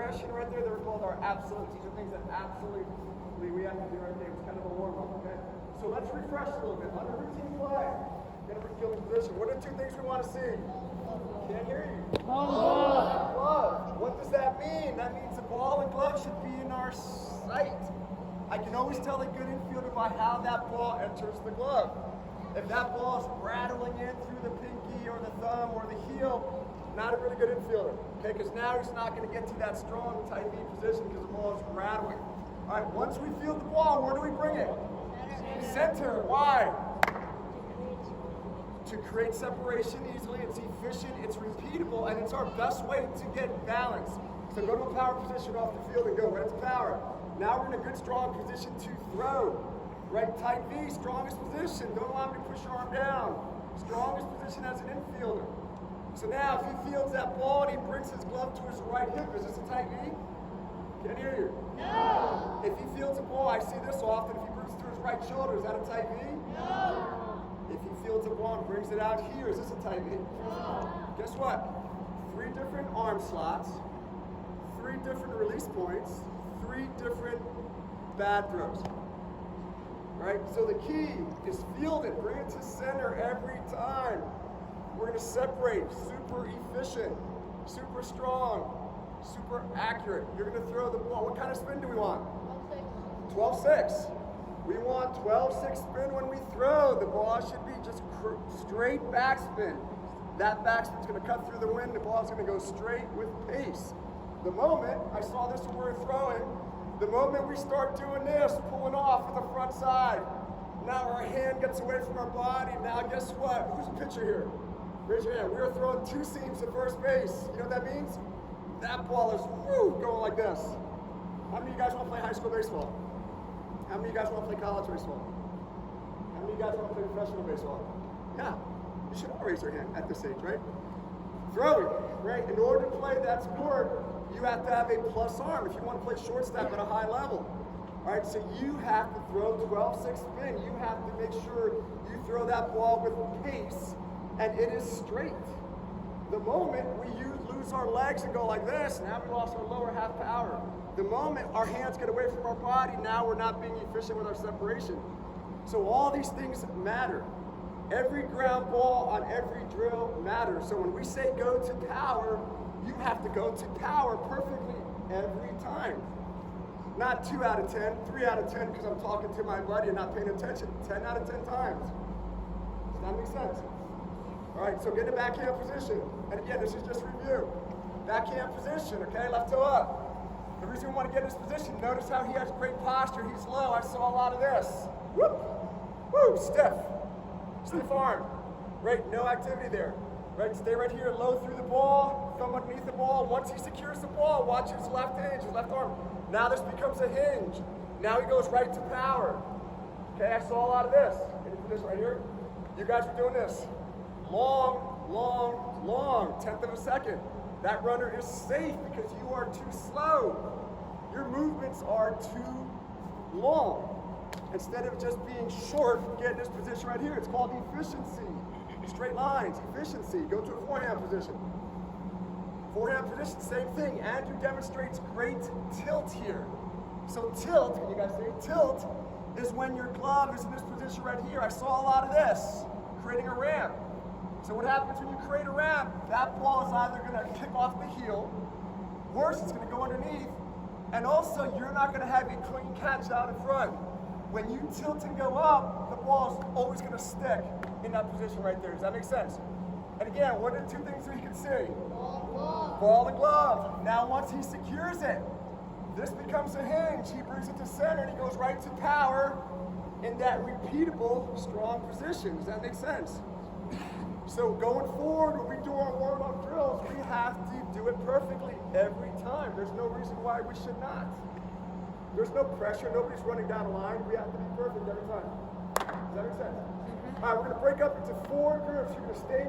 progression right there. They were called our absolutes. These are things that absolutely we have to do right there. It's kind of a warm-up, okay? So let's refresh a little bit. Under routine play, get a fielding position. What are two things we want to see? Can't hear you. Glove. What does that mean? That means the ball and glove should be in our sight. I can always tell a good infielder by how that ball enters the glove. If that ball is rattling in through the pinky or the thumb or the heel, not a really good infielder. Okay, because now he's not going to get to that strong tight V position because the ball is rattling. All right, once we field the ball, where do we bring it? Center. Why? To create separation easily, it's efficient, it's repeatable, and it's our best way to get balance. So go to a power position off the field and go right to power. Now we're in a good strong position to throw. Right, tight V, strongest position. Don't allow him to push your arm down. Strongest position as an infielder. So now if he fields that ball and he brings his glove to his right hip, is this a tight V? Can't hear you. No. If he fields a ball, I see this often, if he brings it to his right shoulder, is that a tight V? No. If he fields a ball and brings it out here, is this a tight V? No. Guess what? 3 different arm slots, 3 different release points, 3 different bad throws. Right? So the key is field it, bring it to center every time. We're going to separate, super efficient, super strong, super accurate. You're going to throw the ball. What kind of spin do we want? 12-6. We want 12-6 spin when we throw. The ball should be just straight backspin. That backspin's going to cut through the wind. The ball's going to go straight with pace. The moment, I saw this when we were throwing, the moment we start doing this, pulling off with the front side, now our hand gets away from our body. Now guess what? Who's a pitcher here? Raise your hand. We are throwing 2 seams to first base. You know what that means? That ball is going like this. How many of you guys want to play high school baseball? How many of you guys want to play college baseball? How many of you guys want to play professional baseball? Yeah. You should all raise your hand at this age, right? Throwing, right? In order to play that sport, you have to have a plus arm if you want to play shortstop at a high level. All right, so you have to throw 12-6 spin. You have to make sure you throw that ball with pace and it is straight. The moment we lose our legs and go like this, now we lost our lower half power. The moment our hands get away from our body, now we're not being efficient with our separation. So all these things matter. Every ground ball on every drill matters. So when we say go to power, you have to go to power perfectly every time. Not 2 out of 10, 3 out of 10 because I'm talking to my buddy and not paying attention. 10 out of 10 times. Does that make sense? All right, so get in a backhand position. And again, this is just review. Backhand position, okay, left toe up. The reason we want to get in this position, notice how he has great posture. He's low. I saw a lot of this. Whoop, woo, stiff. Stiff arm. Right, no activity there. Right, stay right here, low through the ball, thumb underneath the ball. Once he secures the ball, watch his left hinge, his left arm. Now this becomes a hinge. Now he goes right to power. Okay, I saw a lot of this. Can you put this right here? You guys are doing this. Long, long, long, 1/10 of a second. That runner is safe because you are too slow. Your movements are too long. Instead of just being short, get in this position right here. It's called efficiency. Straight lines, efficiency. Go to a forehand position. Forehand position, same thing. Andrew demonstrates great tilt here. So tilt, can you guys say tilt, is when your glove is in this position right here. I saw a lot of this, creating a ramp. So what happens when you create a ramp? That ball is either going to kick off the heel, worse, it's going to go underneath, and also you're not going to have a clean catch out in front. When you tilt and go up, the ball is always going to stick in that position right there. Does that make sense? And again, what are the 2 things that you can see? Ball and glove. Now once he secures it, this becomes a hinge. He brings it to center and he goes right to power in that repeatable, strong position. Does that make sense? So going forward, when we do our warm-up drills, we have to do it perfectly every time. There's no reason why we should not. There's no pressure. Nobody's running down a line. We have to be perfect every time. Does that make sense? All right, we're going to break up into 4 groups. You're going to stay